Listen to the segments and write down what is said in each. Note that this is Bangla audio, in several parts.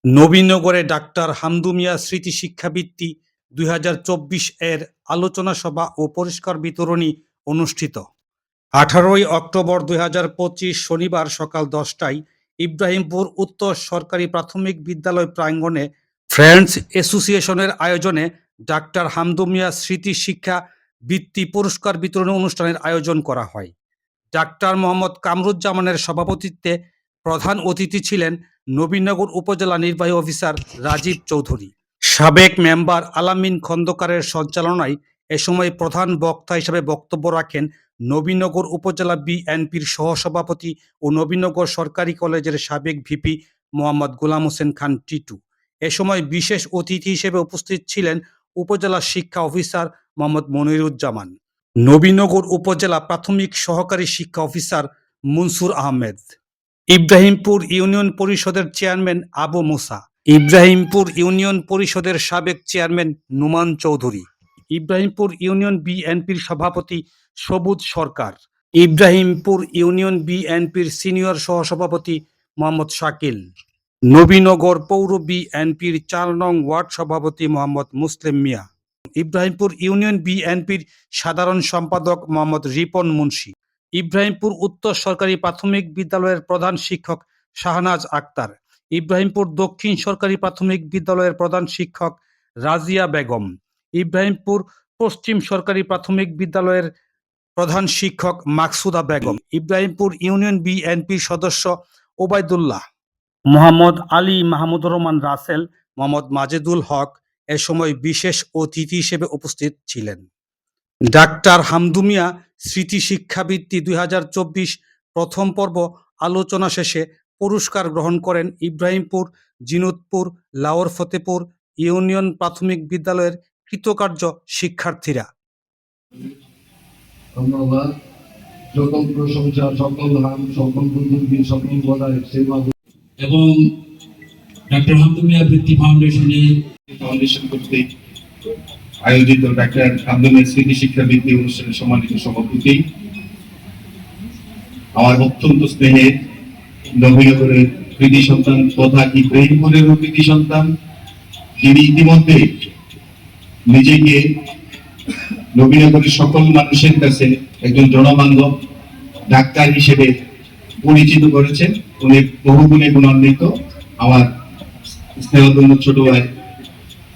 নবীনগরে ডাক্তার হামদু মিয়া স্মৃতি শিক্ষাবৃত্তি ২০২৪ এর আলোচনা সভা ও পুরস্কার বিতরণী অনুষ্ঠিত। ১৮ই অক্টোবর ২০২৫ শনিবার সকাল ১০টায় ইব্রাহিমপুর উত্তর সরকারি প্রাথমিক বিদ্যালয় প্রাঙ্গণে ফ্রেন্ডস অ্যাসোসিয়েশনের আয়োজনে ডাক্তার হামদু মিয়া স্মৃতি শিক্ষা বৃত্তি পুরস্কার বিতরণী অনুষ্ঠানের আয়োজন করা হয়। ডাক্তার মোহাম্মদ কামরুজ্জামানের সভাপতিত্বে প্রধান অতিথি ছিলেন নবীনগর উপজেলা নির্বাহী অফিসার রাজীব চৌধুরী। সাবেক মেম্বার আলামিন খন্দকারের সঞ্চালনায় এ সময় প্রধান বক্তা হিসেবে বক্তব্য রাখেন নবীনগর উপজেলা বিএনপির সহসভাপতি ও নবীনগর সরকারি কলেজের সাবেক ভিপি মোহাম্মদ গোলাম হোসেন খান টিটু। এ সময় বিশেষ অতিথি হিসেবে উপস্থিত ছিলেন উপজেলা শিক্ষা অফিসার মোহাম্মদ মনিরুজ্জামান, নবীনগর উপজেলা প্রাথমিক সহকারী শিক্ষা অফিসার মনসুর আহমেদ, ইব্রাহিমপুর ইউনিয়ন পরিষদের চেয়ারম্যান আবু মুসা, ইব্রাহিমপুর ইউনিয়ন পরিষদের সাবেক চেয়ারম্যান নুমান চৌধুরী, ইব্রাহিমপুর ইউনিয়ন বিএনপির সভাপতি সবুজ সরকার, ইব্রাহিমপুর ইউনিয়ন বিএনপির সিনিয়র সহসভাপতি মোহাম্মদ শাকিল, নবীনগর পৌর বিএনপির ৪ নং ওয়ার্ড সভাপতি মোহাম্মদ মুসলিম মিয়া, ইব্রাহিমপুর ইউনিয়ন বিএনপির সাধারণ সম্পাদক মোহাম্মদ রিপন মুন্সি, ইব্রাহিমপুর উত্তর সরকারি প্রাথমিক বিদ্যালয়ের প্রধান শিক্ষক শাহনাজ আক্তার, ইব্রাহিমপুর দক্ষিণ সরকারি প্রাথমিক বিদ্যালয়ের প্রধান শিক্ষক রাজিয়া বেগম, ইব্রাহিমপুর পশ্চিম সরকারি প্রাথমিক বিদ্যালয়ের প্রধান শিক্ষক মাকসুদা বেগম, ইব্রাহিমপুর ইউনিয়ন বিএনপির সদস্য ওবায়দুল্লাহ, মোহাম্মদ আলী মাহমুদুর রহমান রাসেল, মোহাম্মদ মাজেদুল হক এ সময় বিশেষ অতিথি হিসেবে উপস্থিত ছিলেন। ডাক্তার হামদু মিয়া স্মৃতি শিক্ষাবৃত্তি ২০২৪ প্রথম পর্ব আলোচনা শেষে পুরস্কার গ্রহণ করেন ইব্রাহিমপুর, জিনুদপুর, লাওর ফতেপুর ইউনিয়ন প্রাথমিক বিদ্যালয়ের কৃতকার্য শিক্ষার্থীরা। ধন্যবাদ। সকল প্রশংসা, সকল নাম, সকল বুদ্ধি, সকল বলায় সেবা এবং ডাক্তার হামদু মিয়া বৃত্তি ফাউন্ডেশন কর্তৃক আয়োজিত ডাক্তার হামদু মিয়া স্মৃতি শিক্ষাবৃত্তি অনুষ্ঠানের সম্মানিত সভাপতি, আমার অত্যন্ত স্নেহের নবীনগরের কৃতি সন্তান তথা ইব্রাহিমপুরের কৃতি সন্তান, যিনি ইতিমধ্যে নিজেকে নবীনগরের সকল মানুষের কাছে একজন জনবান্ধব ডাক্তার হিসেবে পরিচিত করেছেন। উনি বহুগুণে গুণান্বিত আমার স্নেহধন্য ছোট ভাই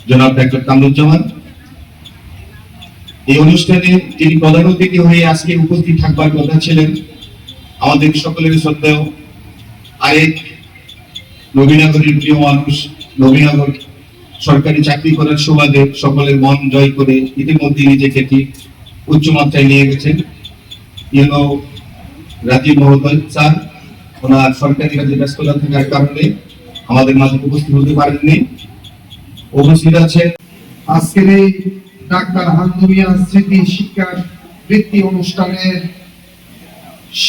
জনাব ডাক্তার কামরুজ্জামান। এই অনুষ্ঠানে যিনি প্রধান অতিথি হয়ে আজকে উপস্থিত থাকবার কথা ছিলেন, আমাদের সকলের শ্রদ্ধেয় আরেক নবীনগরের প্রিয় মানুষ, নবীনগর সরকারি চাকরি করার সুবাদে সকলের মন জয় করে ইতিমধ্যে নিজেকে ঠিক উচ্চমাত্রায় নিয়ে গেছেন ইউনো রাজীব মহোদয় স্যার। ওনার সরকারি কাজে ব্যস্ততা থাকার কারণে আমাদের মাঝে উপস্থিত হতে পারেননি। উপস্থিত আছে আজকের এই ডাক্তার হামদু মিয়া স্মৃতি শিক্ষা বৃত্তি অনুষ্ঠানের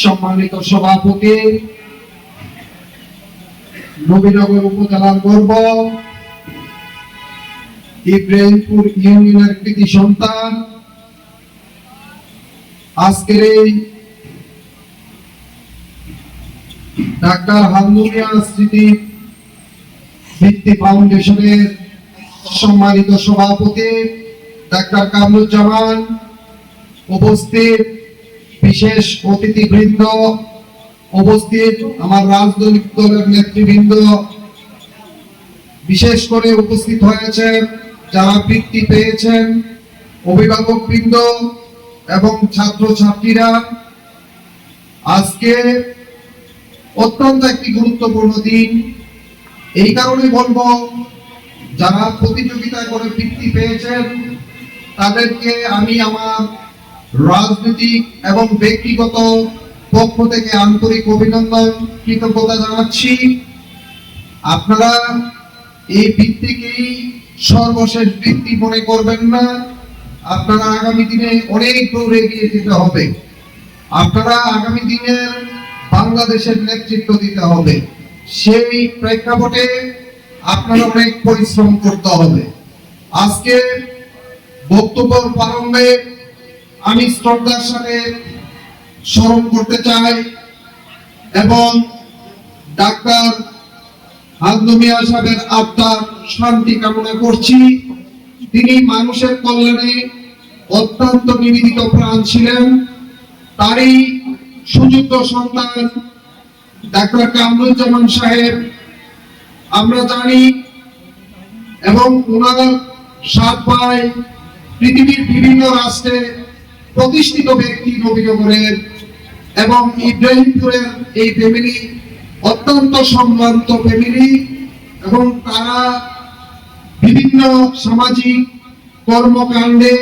সম্মানিত সভাপতি, নবীনগর উপজেলার গর্ব, ইব্রাহিমপুর ইউনিয়নের কৃতি সন্তান, আজকের এই ডাক্তার হামদু মিয়া স্মৃতি বৃত্তি ফাউন্ডেশনের সম্মানিত সভাপতি ডাক্তার কামরুজ্জামান, উপস্থিত বিশেষ অতিথিবৃন্দ, উপস্থিত আমার রাজনৈতিক দলের নেতৃবৃন্দ, বিশেষ করে উপস্থিত হয়েছেন যারা বৃত্তি পেয়েছেন, অভিভাবকবৃন্দ এবং ছাত্রছাত্রীরা। আজকে অত্যন্ত একটি গুরুত্বপূর্ণ দিন। এই কারণে বলবো, যারা প্রতিযোগিতা করে বৃত্তি পেয়েছেন তাদেরকে আমি আমার রাজনৈতিক এবং ব্যক্তিগত পক্ষ থেকে আন্তরিক অভিনন্দন, কৃতজ্ঞতা জানাচ্ছি। আপনারা এই বৃত্তিকেই সর্বশেষ বৃত্তি মনে করবেন না। আপনারা আগামী দিনে অনেক দূর এগিয়ে যেতে হবে। আপনারা আগামী দিনের বাংলাদেশের নেতৃত্ব দিতে হবে। সেই প্রেক্ষাপটে আপনারা অনেক পরিশ্রম করতে হবে। আজকে বক্তব্য প্রারম্ভে আমি শ্রদ্ধার সাথে স্মরণ করতে চাই এবং ডাক্তার হামদু মিয়া সাহেবের আত্মার শান্তি কামনা করছি। তিনি মানুষের কল্যাণে অত্যন্ত নিবেদিত প্রাণ ছিলেন। তারই সুযোগ্য সন্তান ডাক্তার কামরুজ্জামান সাহেব, আমরা জানি, এবং ওনার 7 ভাই পৃথিবীর বিভিন্ন রাষ্ট্রে প্রতিষ্ঠিত ব্যক্তি নবীনগরের, এবং ইব্রাহিমপুরের এই ফ্যামিলি অত্যন্ত সম্মানিত ফ্যামিলি, এবং তারা বিভিন্ন সামাজিক কর্মকাণ্ডে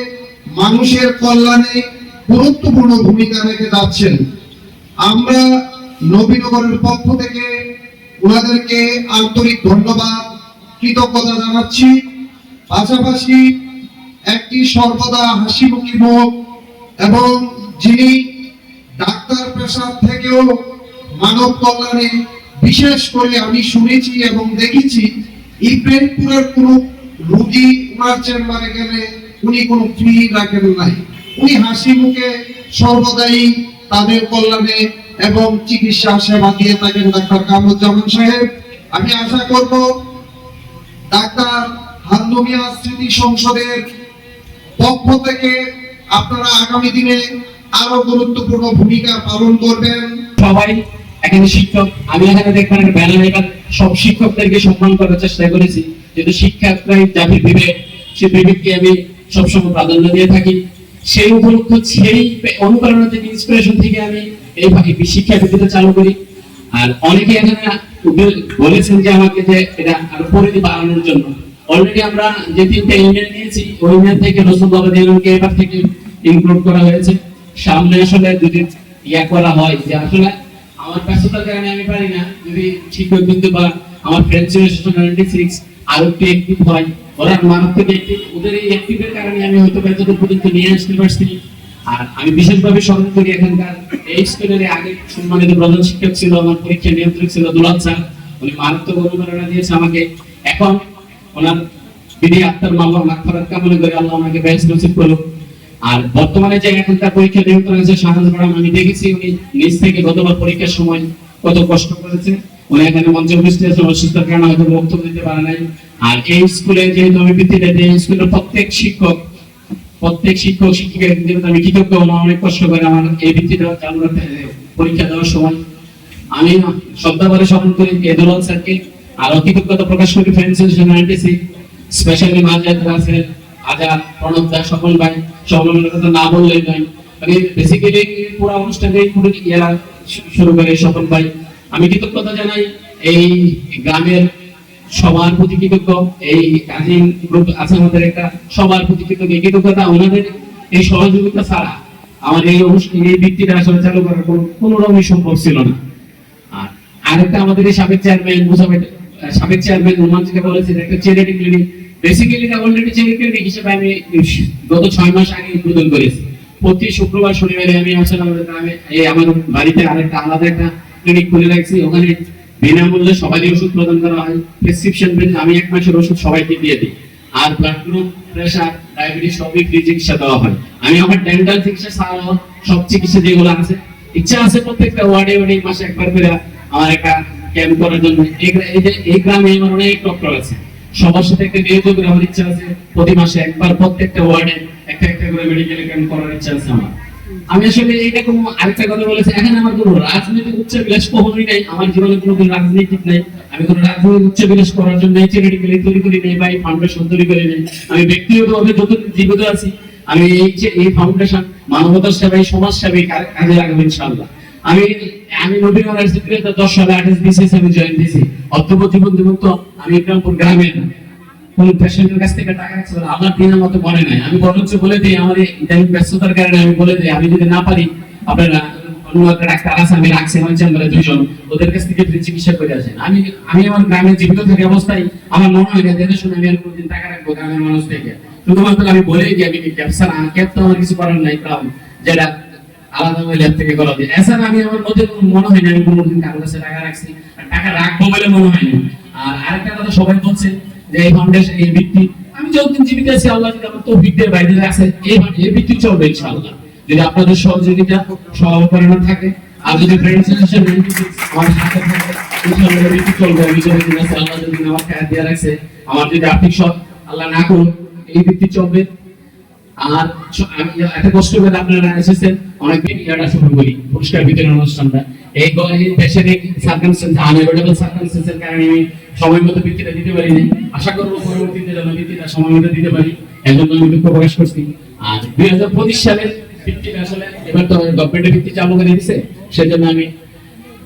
মানুষের কল্যাণে গুরুত্বপূর্ণ ভূমিকা রেখে যাচ্ছেন। আমরা নবীনগরের পক্ষ থেকে ওনাদেরকে আন্তরিক ধন্যবাদ, কৃতজ্ঞতা জানাচ্ছি। পাশাপাশি একটি সর্বদা হাসিমুখী মুখ এবং যিনি ডাক্তার পেশার থেকেও মানব কল্যাণে, বিশেষ করে আমি শুনেছি এবং দেখেছি, ইব্রাহিমপুরের কোনো রোগী ওনার চেম্বারে গেলে উনি কোনো ফি রাখেন নাই। উনি হাসি মুখে সর্বদাই তাদের কল্যাণে এবং চিকিৎসা সেবা দিয়ে থাকেন ডাক্তার কামরুজ্জামান সাহেব। আমি আশা করব ডাক্তার হামদু মিয়া স্মৃতি সংসদের পক্ষ থেকে আপনারা আগামী দিনে আরো গুরুত্বপূর্ণ ভূমিকা পালন করবেন। সবাই এখানে শিক্ষক, আমি এখানে দেখবেন ব্যানার, এবার সব শিক্ষকদেরকে সম্মান করার চেষ্টা করেছি, যেহেতু শিক্ষকরাই জাতির বিবেক, সেই বিবেককে আমি সবসময় প্রাধান্য দিয়ে থাকি। সেই উপলক্ষ, সেই অনুপ্রেরণা থেকে, ইন্সপিরেশন থেকে আমি এই শিক্ষা বিদ্যাটা চালু করি। আর অনেকে এখানে বলেছেন যে আমাকে যে এটা আরো পরিধি বাড়ানোর জন্য। অলরেডি আমরা যে 3টে ইউনিয়ন নিয়েছি, ওই ইউনিয়ন থেকে রসুলবাবা ইউনিয়নকে এবার থেকে ইনক্লুড করা হয়েছে। সামনে আসলে যদি ইয়া করা হয়, যে আসলে আমার ব্যস্ততার কারণে আমি পারি না, যদি শিক্ষক বিন্দু বা আমার ফ্রেন্ডস অ্যাসোসিয়েশন 96 আরো একটু অ্যাক্টিভ হয়, ওরা মারাত্মক অ্যাক্টিভ, ওদের এই অ্যাক্টিভের কারণে আমি হয়তো এতদূর পর্যন্ত নিয়ে আসতে পারছি। আর আমি বিশেষভাবে স্মরণ করি এখানকার এই স্কুলের আগে সম্মানিত প্রধান শিক্ষক ছিল, আমার পরীক্ষা নিয়ন্ত্রক ছিল দুলাল স্যার। উনি মারাত্মক অনুপ্রেরণা দিয়েছে আমাকে। এখন ওনার বিধি আত্মার মাগফিরাত কামনা করে আল্লাহ আমাকে বেহেশত নসিব করুক। আর বর্তমানে যে এখনকার পরীক্ষা নিয়ন্ত্রণ আছে শাহনাজ ম্যাডাম, আমি দেখেছি উনি নিজ থেকে গতবার পরীক্ষার সময় কত কষ্ট করেছে। উনি এখানে মঞ্চে উপস্থিত আছেন, অসুস্থতার কারণে হয়তো বক্তব্য দিতে পারে নাই। আর এই স্কুলে যেহেতু আমি বৃত্তিটা দিই, এই স্কুলের প্রত্যেক শিক্ষক শিক্ষিকার আমি কৃতজ্ঞ। অনেক কষ্ট করে আমার এই বৃত্তিটা চালু রাখতে, পরীক্ষা দেওয়ার সময় আমি শ্রদ্ধাভরে স্মরণ করি দুলাল স্যারকে। আর কৃতজ্ঞতা প্রকাশ করি friends association 96, specially Majad Rasel, Azad, Pranab Das, সকল ভাই, সকলের কথা না বললেই নয়। মানে বেসিক্যালি পুরো অনুষ্ঠানে শুরু করে সকল ভাই আমি কৃতজ্ঞতা জানাই। এই গ্রামের সবার প্রতি কৃতজ্ঞ। এই কাজিন গ্রুপ আছে আমাদের একটা, সবার প্রতি কৃতজ্ঞ। কৃতজ্ঞতা ওনাদের এই সহযোগিতা ছাড়া আমার এই অনুষ্ঠান, এই বৃত্তিটা আসলে চালু করার কোনো রকমই সম্ভব ছিল না। আর আরেকটা আমাদের এই সাবেক চেয়ারম্যান রোমান থেকে বলেছেন একটা charity clinic. Basically already charity clinic হিসেবে আমি গত 6 মাস আগে উদ্বোধন করেছি। প্রতি শুক্রবার শনিবারে আমি আসলে আমাদের গ্রামে আমার বাড়িতে আরেকটা আলাদা একটা ক্লিনিক খুলে রাখছি। ওখানে বিনামূল্যে সবারই ওষুধ প্রদান করা হয়। প্রেসক্রিপশন বিল আমি 1 মাসের ওষুধ সবাইকে দিয়ে দিই। আর ব্লাড গ্রুপ, প্রেসার, ডায়াবেটিস সবই ফ্রি চিকিৎসা দেওয়া হয়। আমি আমার ডেন্টাল চিকিৎসা ছাড়াও সব চিকিৎসা যেগুলো আছে, ইচ্ছা আছে প্রত্যেকটা ওয়ার্ডে মাসে একবার করে আমার একটা ক্যাম্প করার জন্য। এই গ্রামে আমার অনেক ডক্টর আছে, সবার সাথে একটা নিয়োগ আমার ইচ্ছা আছে। প্রতি মাসে একবার প্রত্যেকটা ওয়ার্ডে একটা করে মেডিকেল ক্যাম্প করার ইচ্ছা আছে আমার। আমি আসলে এইটা কোনো আরেকটা কথা বলেছি, এখানে আমার কোনো রাজনৈতিক উচ্চাভিলাষ কখনোই নাই। আমার জীবনে কোনো রাজনীতিক নাই। আমি কোনো রাজনৈতিক উচ্চাভিলাষ করার জন্য এই চ্যারিটি তৈরি করি নাই বা এই ফাউন্ডেশন তৈরি করি নাই। আমি ব্যক্তিগতভাবে যত জীবিত আছি, আমি এই ফাউন্ডেশন মানবতার সেবায়, সমাজ সেবায় কাজে লাগাবো ইনশাআল্লাহ। আমি নবীনগর ইউনিভার্সিটিতে 10 সালে আর্টিস্ট বিসিএস আমি জয়েন দিয়েছি। অর্থব জীবন তো আমি ইকরামপুর গ্রামের কোন পেশেন্টের কাছ থেকে টাকা ছিল আমার দিনের মতো মনে নাই। আমি বরঞ্চ বলে দিই আমার এই ব্যস্ততার কারণে আমি বলে দিই, আমি যদি না পারি আপনারা অন্য একটা ডাক্তার আছে আমি রাখছি আমার চেম্বারে 2 জন, ওদের কাছ থেকে ফ্রি চিকিৎসা করে আসেন। আমি আমার গ্রামের জীবিত থাকা অবস্থায় আমার মনে হয় না দেখে শুনে আমি আর কোনদিন টাকা রাখবো গ্রামের মানুষ থেকে। শুধুমাত্র আমি বলে দিই আমি ক্যাপসার ক্যাপ তো আমার কিছু করার নাই, কারণ যেটা আলাদা হয়ে ল্যাব থেকে করা যায়। এছাড়া আমি আমার মধ্যে মনে হয় না আমি কোনোদিন কারো কাছে টাকা রাখছি, টাকা রাখবো বলে মনে হয় না। আর আরেকটা কথা সবাই বলছে যে এই ফাউন্ডেশন, এই ভিত্তি, আমি যতদিন জীবিত আছি আল্লাহ যদি আমার তৌফিকের বাইরে আছে এই ভিত্তি চলবে ইনশাআল্লাহ, যদি আপনাদের সহযোগিতা সহকরণ থাকে। আর যদি ফ্রেন্ডস অ্যাসোসিয়েশন আমার সাথে থাকে ইনশাআল্লাহ বৃত্তি চলবে। আমি যদি দিন আছে, আল্লাহ যদি আমার খায়াত দিয়ে রাখছে, আমার যদি আর্থিক সব আল্লাহ না করুন, এই বৃত্তি চলবে। আর আমি এত কষ্ট করে আপনারা এসেছেন, অনেক ইয়াটা শুরু করি পুরস্কার বিতরণ অনুষ্ঠানটা। এই দেশের এই সার্কামস্টেন্স, আনএভয়েডেবল সার্কামস্টেন্সের কারণে আমি সময় মতো বৃত্তিটা দিতে পারি না। আশা করবো পরবর্তীতে যেন বৃত্তিটা সময় মতো দিতে পারি, এর জন্য আমি দুঃখ প্রকাশ করছি। আর 2025 সালের বৃত্তিটা আসলে এবার তো গভর্নমেন্টের বৃত্তি চালু করে দিচ্ছে, সেজন্য আমি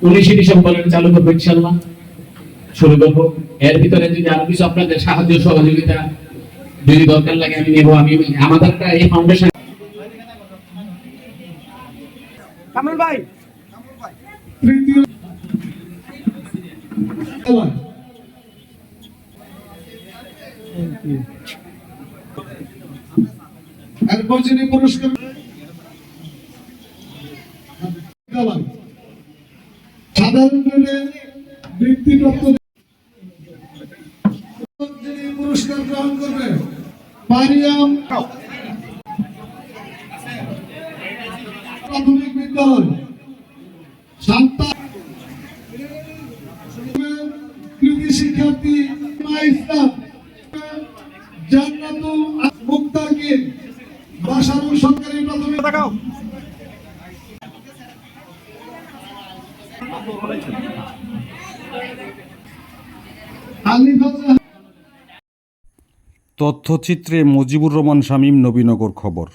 19 ডিসেম্বর চালু করবো ইনশাআল্লাহ, শুরু করবো। এর ভিতরে যদি আরো কিছু আপনাদের সাহায্য সহযোগিতা যদি দরকার লাগে আমি নেবো। আমি আমাদের একটা এই ফাউন্ডেশন তৃতীয় এরপর যিনি পুরস্কার সাধারণ বৃত্তিপ্রাপ্ত যিনি পুরস্কার গ্রহণ করবেন, মারিয়াম প্রাথমিক বিদ্যালয়, শান্তা কৃতি শিক্ষার্থী ইসলাম, জান্নাতুল মুক্তাকিন বাসারুল সরকারি প্রাথমিক। তথ্যচিত্রে মজিবুর রহমান শামীম, নবীনগর খবর।